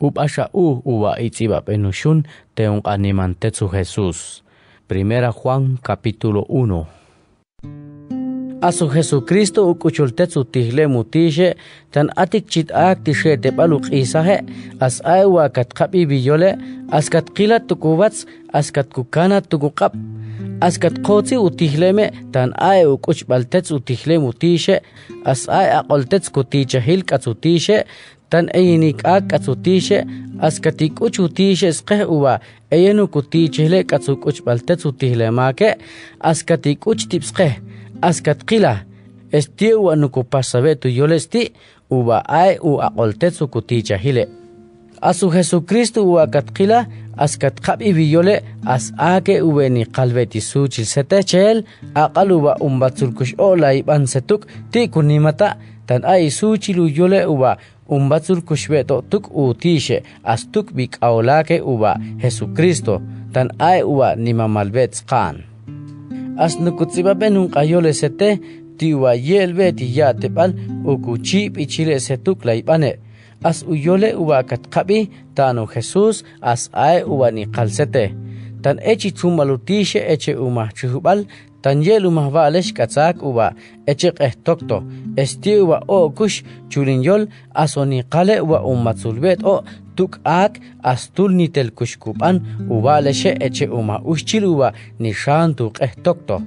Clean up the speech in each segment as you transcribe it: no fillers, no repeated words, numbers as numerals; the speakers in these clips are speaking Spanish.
Upasha uwa itziba penushun teun animantetsu Jesús. Primera Juan capítulo 1. Asu Jesucristo ukuchultetsu tihle mutishe tan atik chit'ak tishe tepaluq isaje as aywa katqabi biyole askat qilat tukubats askat kukana tukuqab askat qotsi utihleme tan ay ukuchbaltets utihle mutishe as ay aqoltets kutiche hilkatsutishe tan eyinik akatsutishe askatik uchutishe sqeh uwa eyenu kutichle katsukuchbaltets utihlemaake askatik uchtipsqeh askat qila estiu wa nukupasabetu yolesti uba ay u aqoltetsu kuticha hile asu Jesucristo uwa katqila askat qabi biyole as ake ubeni qalbeti suchil setechel aqaluba umbatsulkush olay bansetuk ti kunimata tan ay suchilu yole uba umbatsulkush beto tuk utishe astuk bik aulake uba Jesucristo tan ay uba nimamalbets qan as nukutsiba benun qayole sete tiwa yelbeti yatepal ukuchip ichile setuk laibane as uyole uwa katqabi tanu Jesús as ay uwa ni qalsete tan echi tsumalutishe eche umah chihubal tan yel umah valesh katsak uwa eche qehtokto esti uwa o kush chulinyol asoni qale uwa ummatsulbet o tuk ak astul nitel kushkupan uvaleshe eche umah ushchil uwa nishantu qehtokto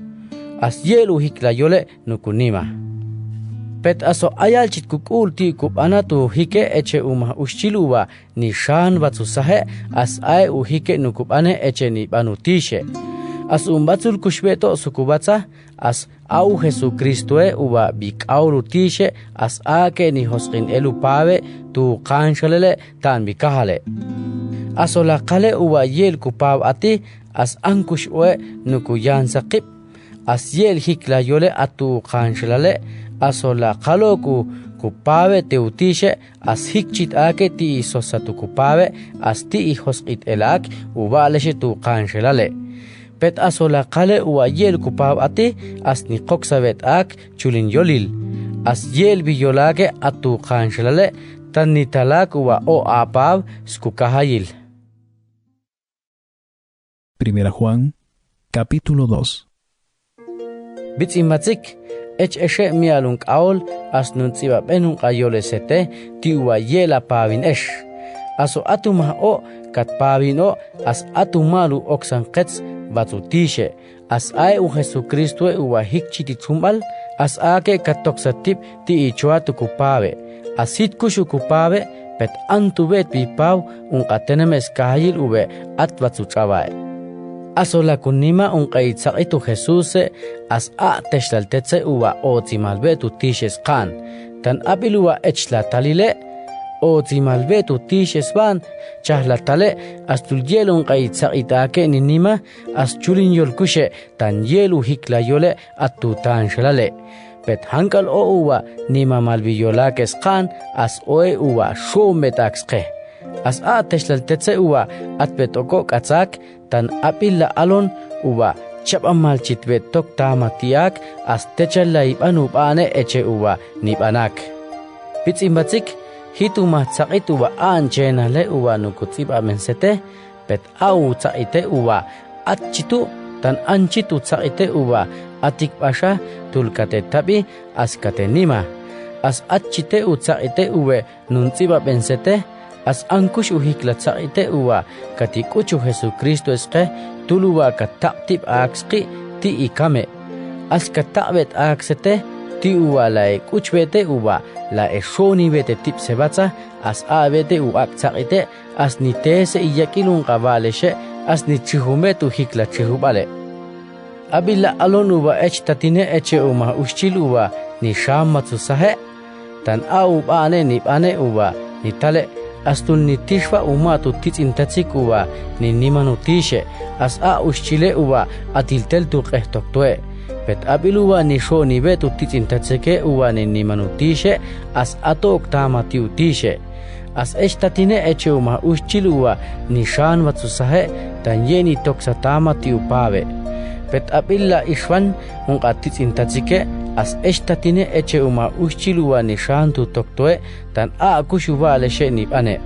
as yelu hiklayole nukunima pet aso ayal chitkukul ti kupanatu hike eche umah ushchiluwa nishan batsusahe as ay uhike nukupane eche ni banutishe as umbatsul kushbeto sukubatsa as au Jesucristoe uwa bikaulutishe as ake ni hosqin elupave tu qanshalele tan bikahale asola qale uwa yel kupav ati as ankush we nukuyan saqib as yel hikla yole atu qanshalale asola qaloku kupave teutishe as hikchit ake ti sosatu kupave as ti hosqit elak ubaleshe tu qanshalale pet asola qale uwa yel kupav ati as ni qoksabet ak chulin yolil as yel biyolake atu qanshalale tan ni talak uwa o apav skukahayil. Primera Juan capítulo 2. Bitzimatzik ech eshe mialun qaol as nuntziba benun qayole sete ti uwa yela pavin esh aso atumah o kat pavin o as atumalu oksan qets batsutishe as ay u Jesucristo uwa hikchiti tsumbal as ake katoksatip ti ichuatu kupave asit kushu kupave pet antubet pipaw un atenemes kahayil ube at batsuchabae asola kunima un qaitsaqitu Jesús as a teshlaltetze uwa otimalbetu tishes qan tan abiluwa echlattalile otimalbetu tishes ban chahlatale astul yelun qaitsaqitake ninima as chulin yolkushe tan yelu hikla yole atutan shalale pet hankal o uwa nima malbiyolakes qan as oe uwa shumetaxqe as a teshlaltetze uwa atbetoko katsak tan apilla alon uwa chapamal chitbet tok tamatiak as techalla ibanu bane eche uwa nibanak pitsimbatsik hituma tsaqit uwa anchena le uwa nukutsiba mensete pet au tsaite uwa atchitu tan anchitu tsaite uwa atik pasha tulkate tabi askate nima as atchite utsaite uwe nuntsiba mensete as ankush uhikla tsaite uwa katikuchu Jesucristo esqe tuluwa kataqtib aqsqi ti ikame as katabet aqsete ti uwa la ekuchbete uwa la eshoni bete tip sebatsa as abete u aqsaqite as nitese iyakilun qabaleshe as ni chihumetu hikla chihubale abilla alon uwa echtatine eche uma ushchil uwa ni shamatsu sahe tan au bane ni bane uwa ni tale astul nitishwa umatu titsintatsik uwa ninimanu tishe as a ushchile uwa atiltel tu qehtoktoe pet abiluwa nisho nibetu titsintatsike uwa ninimanu tishe as atok tamatiu tishe as eshtatine eche uma ushchil uwa nishan watsusahe tan yeni toksa tamatiu pave pet abilla ishwan unqatitsintatsike as eshtatine eche uma ushchiluwa nishantu toktoe tan a kushuva leshe nibane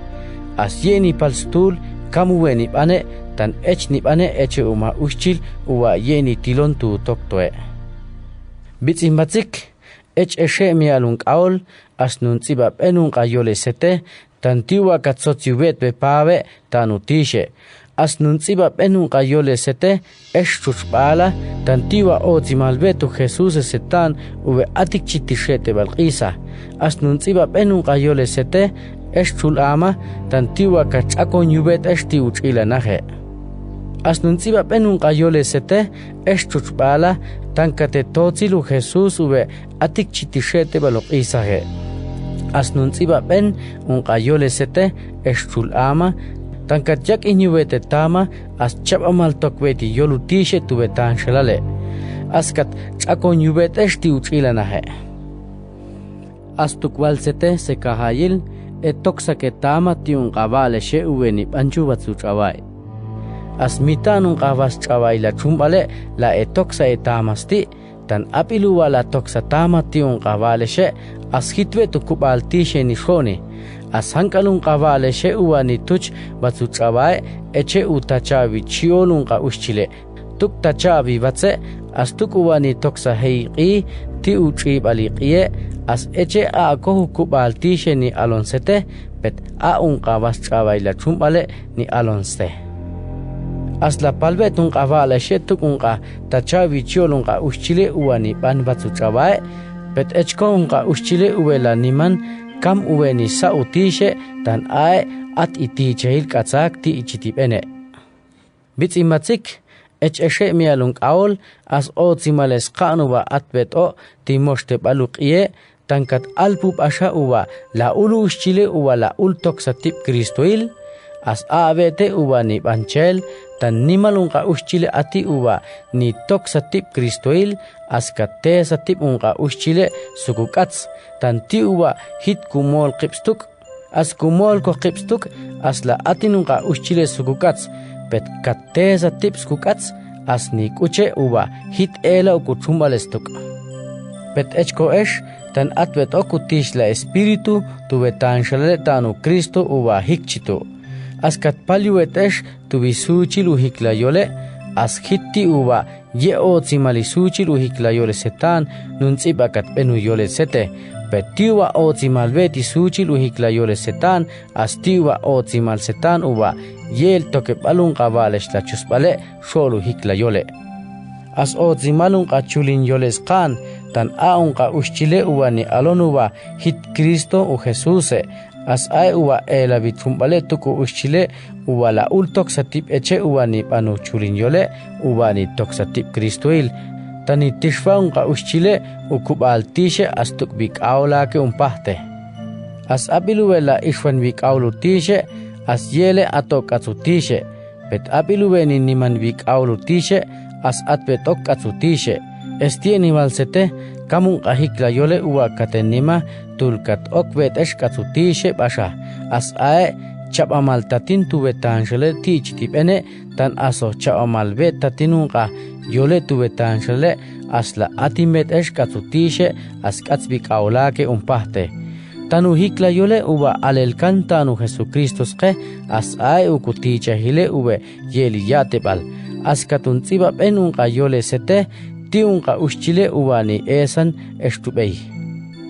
as yeni palstul kamu weni bane tan ech ni bane eche uma ushchil uwa yeni tilon tu toktoe. Bitsin batsik ech eshe mialung aol as nun tsiba penung ayole sete tan tiwa katsotziwet bepawe tanu tishe. As nun tsiba penung ayole sete esh chuchbala tan tiwa o zimalbetu Jesus setan uwe atik chitishete balqisa. As nun tsiba penung ayole sete esh chulama tan tiwa kachako nyubet esh ti uchila nahe. As nun tsiba penung ayole sete esh chuchbala tan kate tozilu Jesus uwe atik chitishete balqisa he. As nun tsiba pen un ayole sete esh chulama tan katyak inyubete tama as chapamal tokweti yolutishe tubetan shalale. As kat chako nyubet esh ti uchila nahe. As tukwal sete se kahayil etoksa ke tama ti un qabale she uweni panchu batsu chawai. As mitan un qabas chawai la chumbale la etoksa etamasti tan apiluwa la toksa tama ti un qabale she as hitwe tu kubal tishe ni shoni. As hankalun qabale she uwani tuch batsu chawai eche utachavi chiolun qa ushchile tuk tachavi batse as tuk uwani toksa heiqi ti uchib aliqiye as eche a kohu kubal tishe ni alonsete pet a un qabas chawai la chumbale ni alonste. As la palbet un qabale she tuk un qa tachavi chiolun qa ushchile uwani ban batsu chawai pet echko un qa ushchile uwela niman kam uweni sa utishe tan ae at iti chehil katzak ti ichitibene. Bitsi matsik ech eshe mialung aol as o zimales qanuwa atbet o ti moshte baluqiye tan kat alpub asha uwa la ulu ushchile uwa la ultok sa tip Kristoil as aabete uwa ni banchel tan nimalung qa ushchile ati uwa ni tok sa tip Kristoil as katte sa tip unqa ushchile sukukats tan ti uwa hit kumol qipstuk as kumol ko qipstuk as la atinunqa ushchile sukukats pet katte sa tip sukukats as ni kuche uwa hit ela ukuchumbalestuk pet echko esh tan atbet okutish la espiritu tubetan shalale tanu Cristo uwa hikchito as kat palyuet esh tubisuchil uhikla yole as hitti uwa ye o zimalisuchil uhikla yole setan nun tsibakat benu yole sete petiwa o zimalbeti suchil uhikla yole setan as tiwa o zimal setan uwa yel toke balun qabalesh la chuspale sholu hikla yole as o zimalun qachulin yoles qan tan aun qa ushchile uwa ni alonuwa hit Cristo u Jesuse as ay uwa ela bitrumbale tuku ushchile uwa la ultok satip eche uwa ni panu chulin yole uwa ni tok satip Kristoil tani tishfa unqa ushchile ukubal tishe as tuk bik aula ke umpahte as apiluwela ishwan bik aulu tishe as yele atok atsu tishe pet apiluweni niman bik aulu tishe as atbetok atsu tishe estieni valsete kamun qahikla yole uwa katenima tulkat okbet eshkatsutishe basha as ae chapamal tatin tubetanshele tichitipene tan aso chapamal bet tatinunqa yole tubetanshele as la atimet eshkatsutishe as katzbik aulake umpahte tanu hikla yole uwa alelkan tanu Jesucristos as ae ukutichahile uwe yeli yatebal as katuntsiba penunqa yole sete tiunqa ushchile uwani esan estubei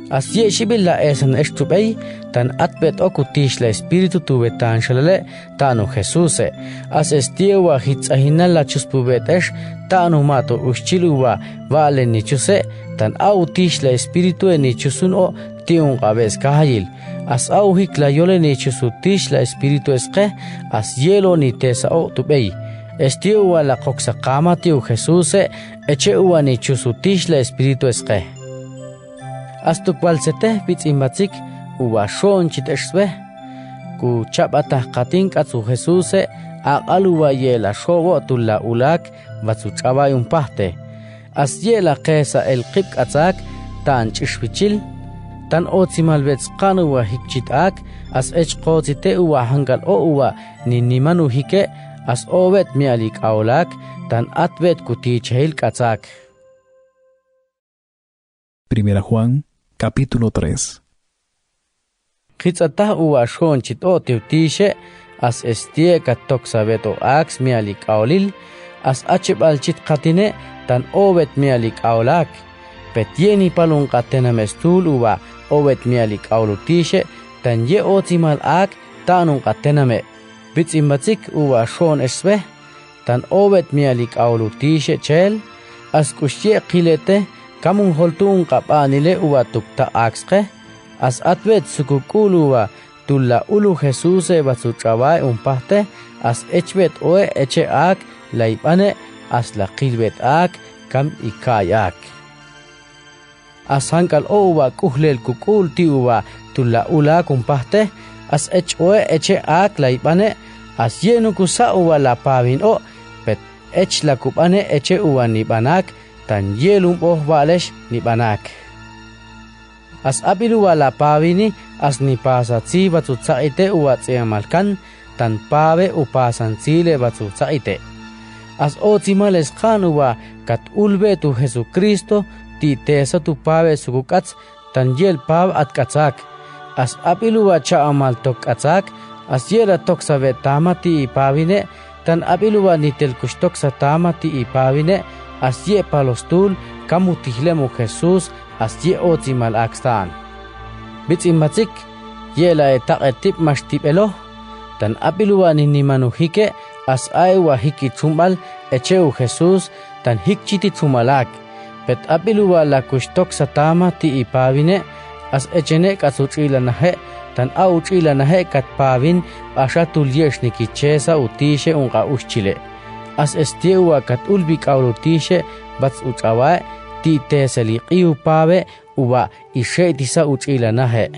as ye shibilla esan estubei tan atbet okutish la espiritu tubetan shalale tanu Jesuse as estiewa hitsahinal la chuspubetesh tanu mato ushchiluwa vale ni chuse tan autish la espiritu ni chusun o tiunqa ves kahayil as au hikla yole ni chusutish la espiritu esqe as yelo ni tesa o tubei estiewa la qoxa qamatiu Jesuse eche uwa ni chusutish la espiritu esqe astu kwalsete pitsimbatsik uwa shon chiteshbe ku chapata qatin katsu Jesuse aqaluwa yela showo tulla ulak batsu chabay umpahte as yela qesa el qib atsak tan chishwichil tan otsimalbets qanuwa hikchitak as echqotite uwa hangal o uwa ninimanu hike as owet mialik aulak tan atbet kutichhil katsak. Primera Juan, capítulo 3. Qitsata uwa shon chito tiutishe as estie katok sabeto ax mialik aulil as achibal chit katine tan obet mialik aulak petieni palun katena mestul uwa obet mialik aulutishe tan ye otimal ak tanun katename bitsimbatsik uwa shon esbe tan obet mialik aulutishe chel as kushye qilete kamun holtun qapanile uwa tukta axqe as atvet sukukuluwa tulla ulu Jesus batsu trabay umpahte as echbet oe eche ak laipane as la qilbet ak kam ikayak as hankal owa kuhlel kukul tiuwa tulla ula kumpahte as ech oe eche ak laipane as yenu kusa uwa la pavin o pet ech la kupane eche uwa nibanak tan yelum valesh nibanak as abiluwa la pavini as ni pasa tsi batsu tsaite uwa tsiamalkan tan pave upasan tsile batsu tsaite as otimales kanuwa kat ulbe tu Jesucristo ti tesa tu pave sukukats tan yel pav at katsak as abiluwa chaamal tok katsak as yela tok sabe tamati pavine tan abiluwa ni telkustok sa tamati pavine as ye palostul kamutihlemu Jesus as ye otimal akstan bitsimbatsik yela etaqetip mashtipelo tan abiluwa ni manuhike as aiwa hiki chumbal echeu Jesus tan hikchiti chumalak pet abiluwa la kushtok satama ti ipavine as echene katsuchila nahe tan auchila nahe kat pavin ashatul yeshniki chesa utishe unqa ushchile as estiewa kat ulbik aurutishe bats uchawa ti teseli qiu pave uwa ishetisa uchila nahe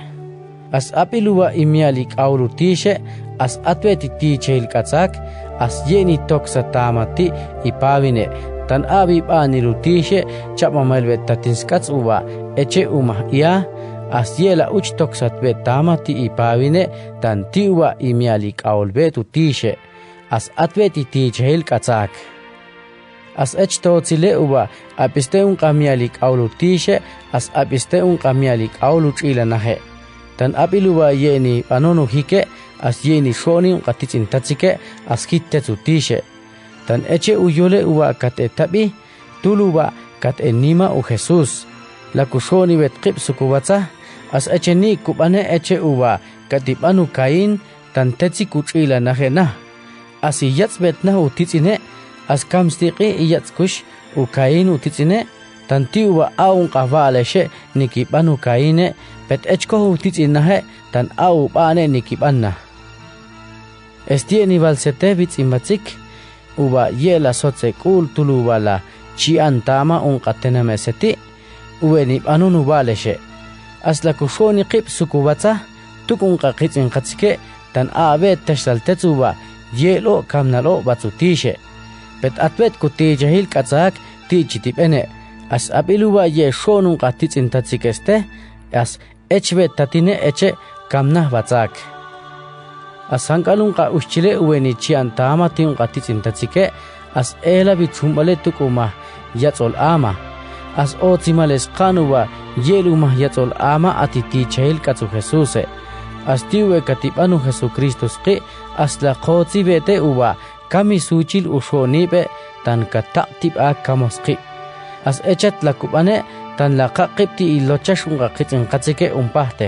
as apiluwa imialik aurutishe as atweti tichel katsak as yeni toksa tamati ipavine tan abi bani rutishe chapa malvet tatinskats uwa eche ia as yela uch toksat bet tamati ipavine tan tiwa imialik aulbetu tishe as atweti tichel katsak as echtotzile uwa apiste un kamialik aulutishe as apiste un kamialik auluchila nahe tan apiluwa yeni panonu hike as yeni shoni un katitsintatsike as hittetsutishe tan eche uyole uwa kat etabi tuluwa kat enima u Jesus la kushoni bet qib sukubatsa as eche ni kubane eche uwa katipanu kain tan tetsi kuchila nahe na as yatsbet na utitsine as kamstiqi iyatskush u kain utitsine tan tiwa aun qavaleshe nikipanu kaine pet echko utitsinahe tan au bane nikipanna estieni valsete bitsimbatsik uba yela sotse kul tuluwala chiantama un qatename seti uweni anunu valeshe asla kushoni qib sukubatsa tukun qaqitsin qatsike tan abe tashlaltetsuba yelo kamnalo batsutishe pet atvet kuti jahil katsak ti chitipene as abiluwa ye shonun qatitsin tatsikeste as echbet tatine eche kamna batsak as hankalun qa ushchile uweni chiantama tin qatitsin tatsike as ela bichumbale tukuma yatsol ama as otimales qanuwa yeluma yatsol ama atiti chahil katsu Jesuse as tiwe katipanu Jesucristo sqi as la qotsi bete uwa kami suchil ushonibe tan katatip a kamosqi as echat la kubane tan la qaqipti ilochashun qaqitsin qatsike umpahte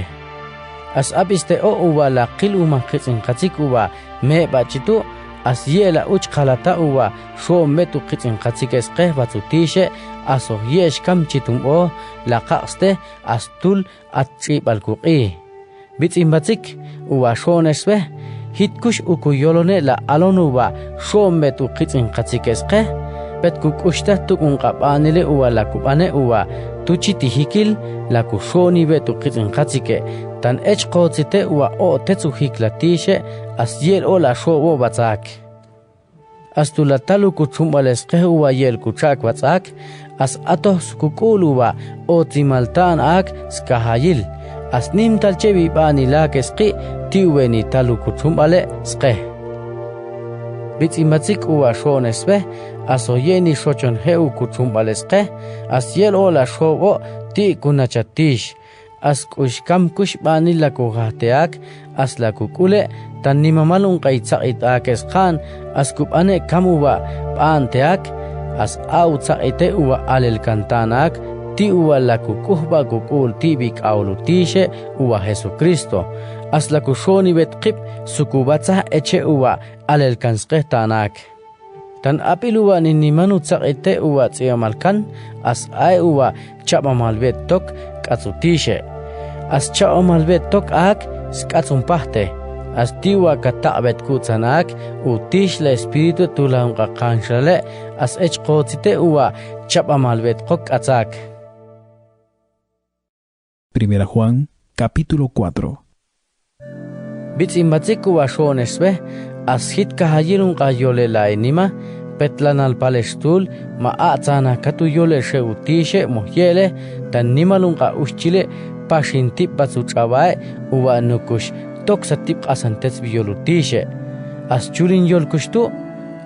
as abiste o uwa la qiluma qitsin qatsik uwa me bachitu as yela uch qalata uwa sho metu qitsin qatsike sqeh batsutishe aso yesh kamchitum o la qaqste astul atchibal kuqi bitsimbatsik uwa shonesbe hitkush ukuyolone la alonuwa shometu qitsin qatsikesqe petkukushta tukun qapanile uwa la kubane uwa tuchiti hikil la kushoni betu qitsin qatsike tan echqotsite uwa o tetsu hiklatishe asyel o la shobo batsak astulatalu kuchumbalesqe uwa yel kuchak batsak as atoh sukukuluwa o timaltan ak skahayil asnim talchebi bani la kesqi tiweni talu kuchumbale sqe bitsimbatsik uwa shonesbe aso yeni shochon heu kuchumbale sqe asyel ola shobo ti kunachatish as kushkam kushbani la kuhateak as la kukule tan nimamalun kaitsaqitaak esqan as kupane kamuwa panteak as autsaite uwa alel kantanak ti uwa la kukuhba kukul tibik aulutishe uwa Jesucristo as la kushoni betqip sukubatsa eche uwa alel kansqehtanak tan apiluwa ninimanu tsaqite uwa tsiyamalkan as ay uwa chapamalbet tok katsutishe as chapamalbet tok ak skatsumpahte as tiwa katabet kutsanak utish la espíritu tulam qakanshale as echqotsite uwa chapamalbet qok atzak. Primera Juan, capítulo 4. Bitsimbatsik uwa shonesbe as hit kahayirun qayole la enima petlanal palestul ma atzana katuyole sheutishe mohyele tan nimalun qa ushchile pashintip batsuchabae uwa nukush toksatip asantets biolutishe as chulin yolkushtu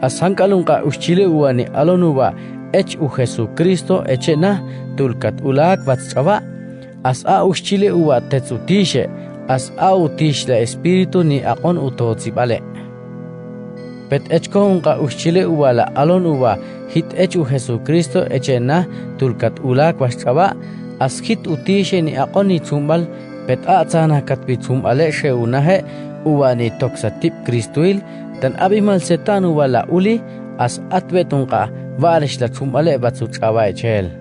as hankalun qa ushchile uwa ni alonuwa ech u Jesucristo echena tulkat ulak batschaba as a ushchile uwa tetsutishe as a utish la espíritu ni aqon utotzibale pet echkon qa ushchile uwa la alon uwa hit echu Jesucristo echena tulkat ulak batschaba as hit utishe ni aqon ni chumbal pet atzana katbi chumbale sheunahe uwa ni toksatip Kristuil tan abimal setan uwa la uli as atbetun qa varish la chumbale batsuchaba echel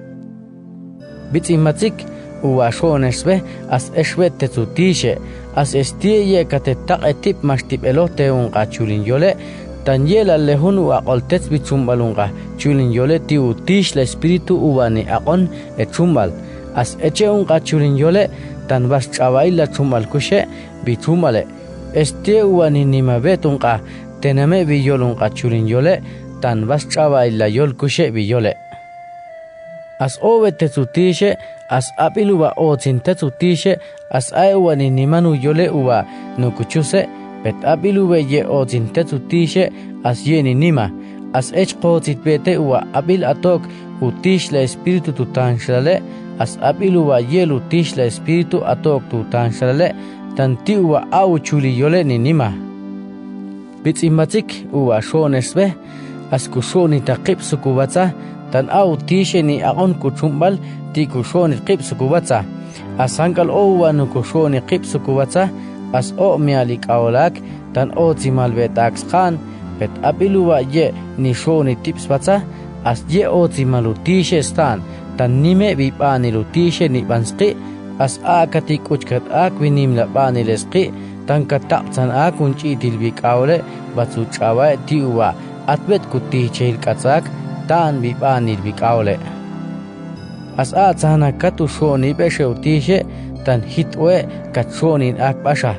bitzimatsik uwa shonesbe as eshwet tetsutishe as estie katetaq etip mashtip elote unqa chulin yole tan yela lehun uwa qoltets bichumbalunqa chulin yole ti utish la espíritu uwa ni aqon echumbal as eche unqa chulin yole tan bas chawai la chumbal kushe bichumale estie uwa ni nimabetunqa tename biyolunqa chulin yole tan bas chawai la yol kushe biyole as owe tetsutishe as apiluwa otsin tetsutishe as aiwa ni nimanu yole uwa nukuchuse pet apiluwe ye otsin tetsutishe as ye ni nima as echqotsit bete uwa apil atok utish la espíritu tutanshale as apiluwa ye lutish la espíritu atok tutanshale tanti uwa au chuli yole ni nima bitsimbatsik uwa shonesbe as kushoni taqip sukubatsa tan au tishe ni aqon kuchumbal ti kushoni qip sukubatsa as hankal owa nu kushoni qip sukubatsa as o mialik awlak tan o tsimalbetax khan pet apiluwa ye ni shoni tips batsa as ye o tsimalutishe stan tan nime bipani lutishe ni bansqi as akati kuchkat akwinim la bani lesqi tan katapsan akunchi tilbik awle batsu chawa tiwa atbet kutichil katsak tan bipani bikawle as atzana katu shoni besheutishe tan hitwe katshoni ak basha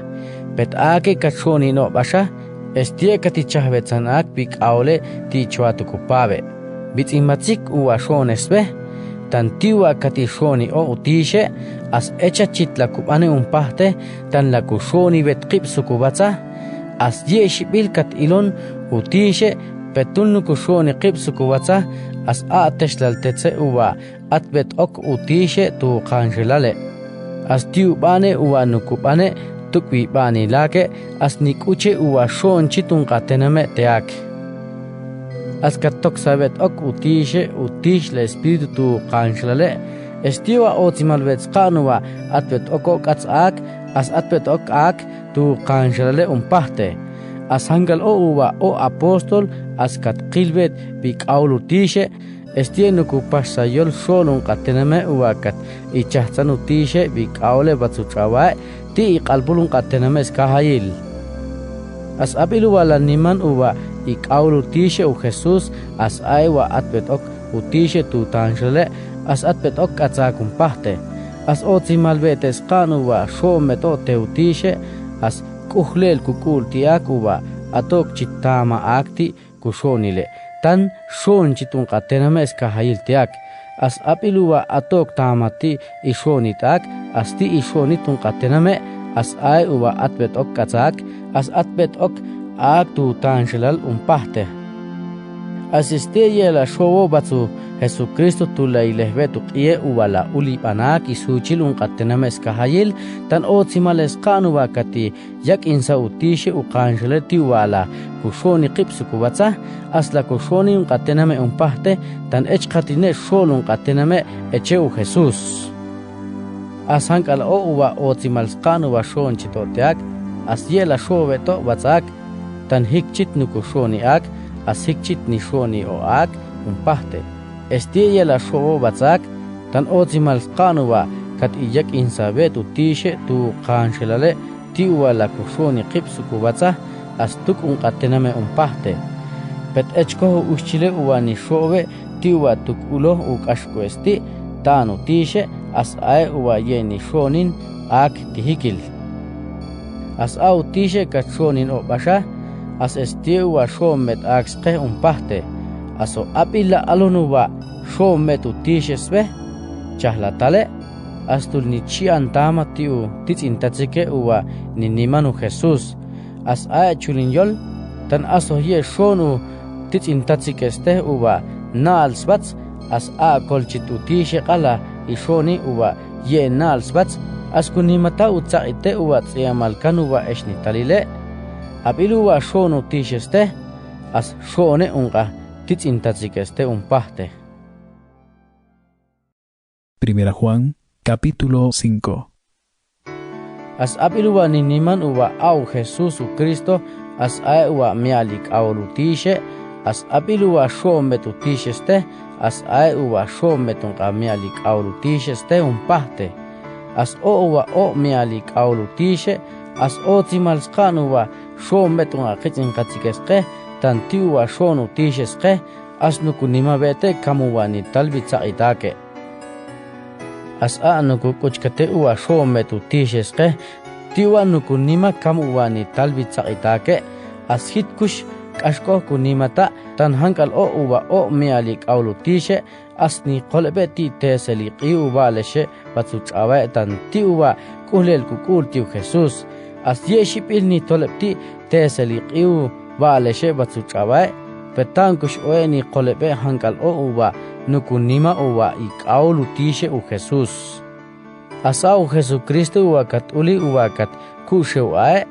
pet ake katshoni no basha estie katichahbetsan ak bikawle ti chwatu kupabe bitzimatsik uwa shonesbe tan tiwa katishoni o utishe as echa chitla kupane umpahte tan la kushoni betqip sukubatsa as yeshibil kat ilon utishe petun kushoni qip sukubatsa as ateshlal tetse uwa atbet ok utishe tu qanshelale as tiu bane uwa nukupane tukwi bani lake as nikuche uwa shon chitun qatename teak as katok sabet ok utishe utish la espíritu tu qanshelale estiwa otimalbet qanuwa atbet ok katsak as atbet ok ak tu qanshelale umpahte as hangal o uwa o apostol as kat qilbet bik aulutishe estienu kupasayol sholun qatename uwa kat ichahtanutishe bik aule batsuchawa ti qalbulun qatename skahayil as abilu wala niman uwa ik aulutishe u Jesus as aiwa atbet ok utishe tu tanshale as atbet ok atsakum pahte as otimalbetes qanuwa shomet o teutishe as kuhlel kukul tiakuwa atok chitama akti kushonile tan shon chitun qatename skahayil tiak as apiluwa atok tamati ishonitak as ti ishonitun qatename as ay uwa atbet ok katsak as atbet ok ak tu tanshilal umpahte Asisteye la showo batsu Jesucristo tu la ilehbetu kie uwala uli panak isuchil unqatename skahayil tan otzimales qanuwa kati yak insa utishe uqansheleti wala kushoni qipsuku batsa asla kushoni unqatename unpahte tan echqatine shol unqatename echeu Jesús asankal o uwa otzimals qanuwa shonchitoteak asyela shobeto batsak tan hikchit nukushoni ak asikchit ni shoni o ak unpahte Estilla la shobo batsak tan ozimal qanuwa kat iyak insabet utishe tu qanshelale tiwa la kushoni qipsuku batsa astuk unqatename unpahte pet echko uschile uwani shobe tiwa tuk ulo uqashko esti tan utishe as ae uwa yeni shonin ak tihikil as a utishe kat shonin o basha as esti uwa shomet aksqe unpahte aso apila alonuwa shomet utishesbe chahlatale astul ni chiantama tiu titsintatsike uwa ninimanu Jesús as a chulinyol tan aso ye shonu titsintatsikeste uwa naalsbats as a kolchit utishe qala ishoni uwa ye naalsbats as kunimata utsaite uwa tsiamalkan uwa eshnitalile apiluwa shonu tisheste as shone unqa titsintatsikeste unpahte. Primera Juan, capítulo 5. As apiluwa niniman uwa au Jesús Cristo as ae uwa mialik aulutishe as apiluwa shometutisheste as ae uwa shometunqa mialik aulutisheste unpahte as o uwa o mialik aulutishe as o tsimalsqan uwa shometunqa qitsinqatsikesqe tanti uwa shonutishesqe as nukunima bete kamuwani talbitsaqitake as a nuku kuchkate uwa shometutishesqe tiwa nukunima kamuwani talbitsaqitake as hitkush kashko kunimata tan hankal o uwa o mialik aulutishe as ni qolbe ti teseliqi uwa leshe batsuchawe tan ti uwa kuhlel kukul tiu Jesús as yeshipil ni tolepti teseliqi uwa leshe batsuchawe petankush oeni qolbe hankal o uwa nukunima uwa ikaulutishe u Jesús asau Jesucristo uwa kat uli uwa kat kushewae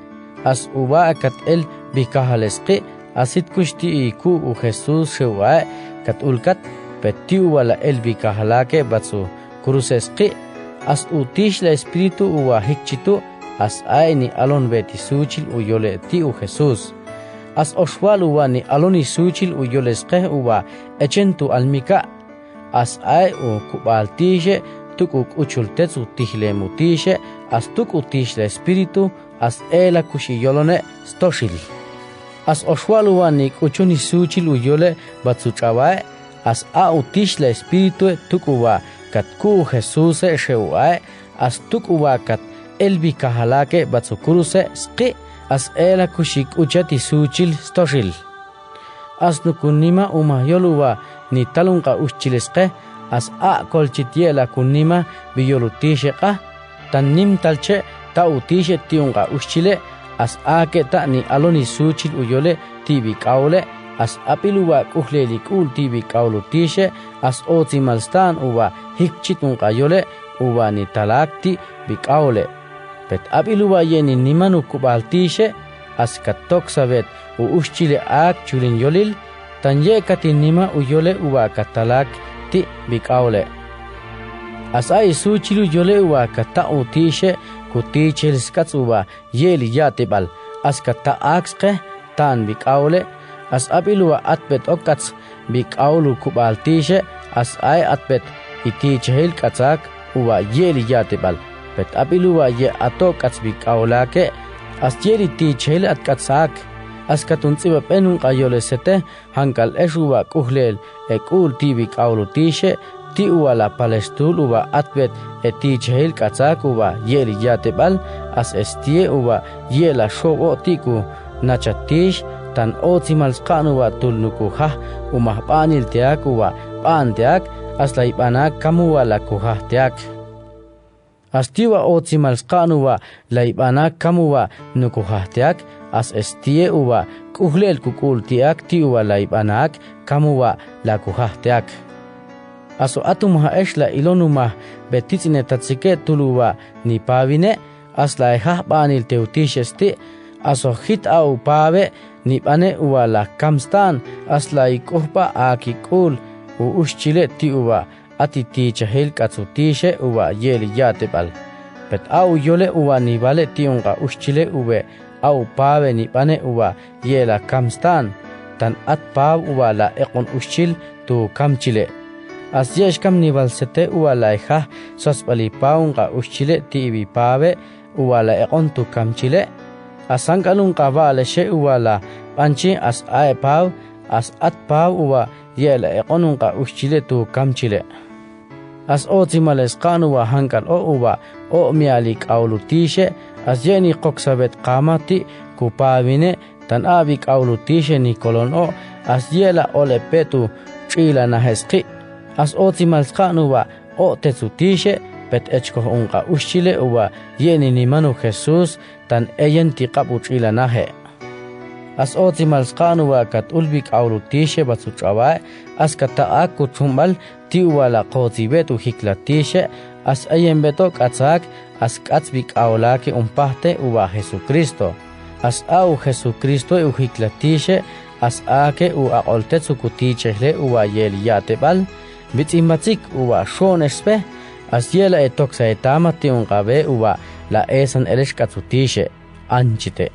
as uwa kat el bikahalesqi asit kushti iku u Jesús shewae kat ulkat peti uwa la el bikahalake batsu kurusesqi as utish la espiritu uwa hikchitu as aeni alon beti suchil u yole ti u Jesús as oshwal uwa ni aloni suchil u yolesqe uwa echentu almika as ae u kubaltishe tukuk uchultetsu tihlemutishe as tukutish la espiritu as ela kushiyolone stoshil as oshwal uwa ni kuchuni suchil u yole batsuchawae as a utish la espiritu tukuwa kat ku Jesús shewae as tukuwa kat elbi kahalake batsukuruse sqi as ela kushik uchati suchil stoshil as nukunima umahyoluwa ni talunqa uschilesqe as a kolchitiela kunima biyolutisheqa tan nim talche ta utishe tiunqa uschile as a ke ta ni aloni suchil uyole tibi kaule as apiluwa kuhleli kul tibi kaulutishe as otimalstan uwa hikchitunqa yole uwa ni talakti bikaule pet apiluwa yeni nimanu kubaltishe as katoksabet u uschile ak chulin yolil tan ye katinima uyole uwa katalak ti bikaule as ay suchilu yole uwa kata utishe kutichel skats uwa yeli yatibal as kata aksqe tan bikaule as apiluwa atbet okats bikaulu kubaltishe as ay atbet itichel katsak uwa yeli yatibal pet apiluwa ye atokats bikaulake as yeli tichel atkatsak as katuntsiba penun qayolesete hankal eshuwa kuhlel ekul tibi kaulutishe ti uwa la palestul uwa atbet etichel katsak uwa yeli yatebal as estie uwa yela shobo tiku nachatish tan otimalsqan uwa tulnukuha umahpanil teak uwa panteak as laipanak kamuwa la kuhahtiak Astiwa otzimalsqanuwa laib'anak kamuwa nukuhahtiak as estie uwa k'ujlel kukultiak tiuwa laib'anak kamuwa lakujahtiak. Aso atumha la ilonuma betitzine tatzike tuluwa ni pavine as la ejahb'anil teutixesti aso hit au pave ni b'ane uwa la kamstan as la ik'ujpa akik'ul u uxchile tiuwa ati tichahil katsutishe uwa yeli yatebal. Pet au yole uwa ni vale tiunga uxchile uwe au pave ni b'ane uwa yela kamstan tan at pav uwa la eqon uxchil tu kamchile. As yesh kam ni valsete uwa la ejah sosbali paunga uxchile tibi pave uwa la eqon tu kamchile. Asankalun qabale she uwa la panchi as ae pav as at pav uwa yela eqonunga uxchile tu kamchile. As otzimales qanuwa hankal o uwa o mialik aulutishe as yeni qoksabet qamati kupavine tan abik aulutishe ni kolon o as yela ole petu chila na hesqi. As otzimales qanuwa o tetsutishe pet echko unqa uxchile uwa yeni ni manu Jesus tan eyenti qabu chila nahe. As otzimals qanuwa kat ulbik aulutishe batsuchawa as kataak kuchumbal tiuwa la qotibetu hiklatishe as ayembeto katsak as katsbik aulaki umpahte uwa Jesucristo. As au Jesucristo uhiklatishe as ake u aqoltetsu kutichere uwa yeliyatebal bitzimatsik uwa shonespe as yela etoksa etamati unqabe uwa la esan elish katsutishe anchite.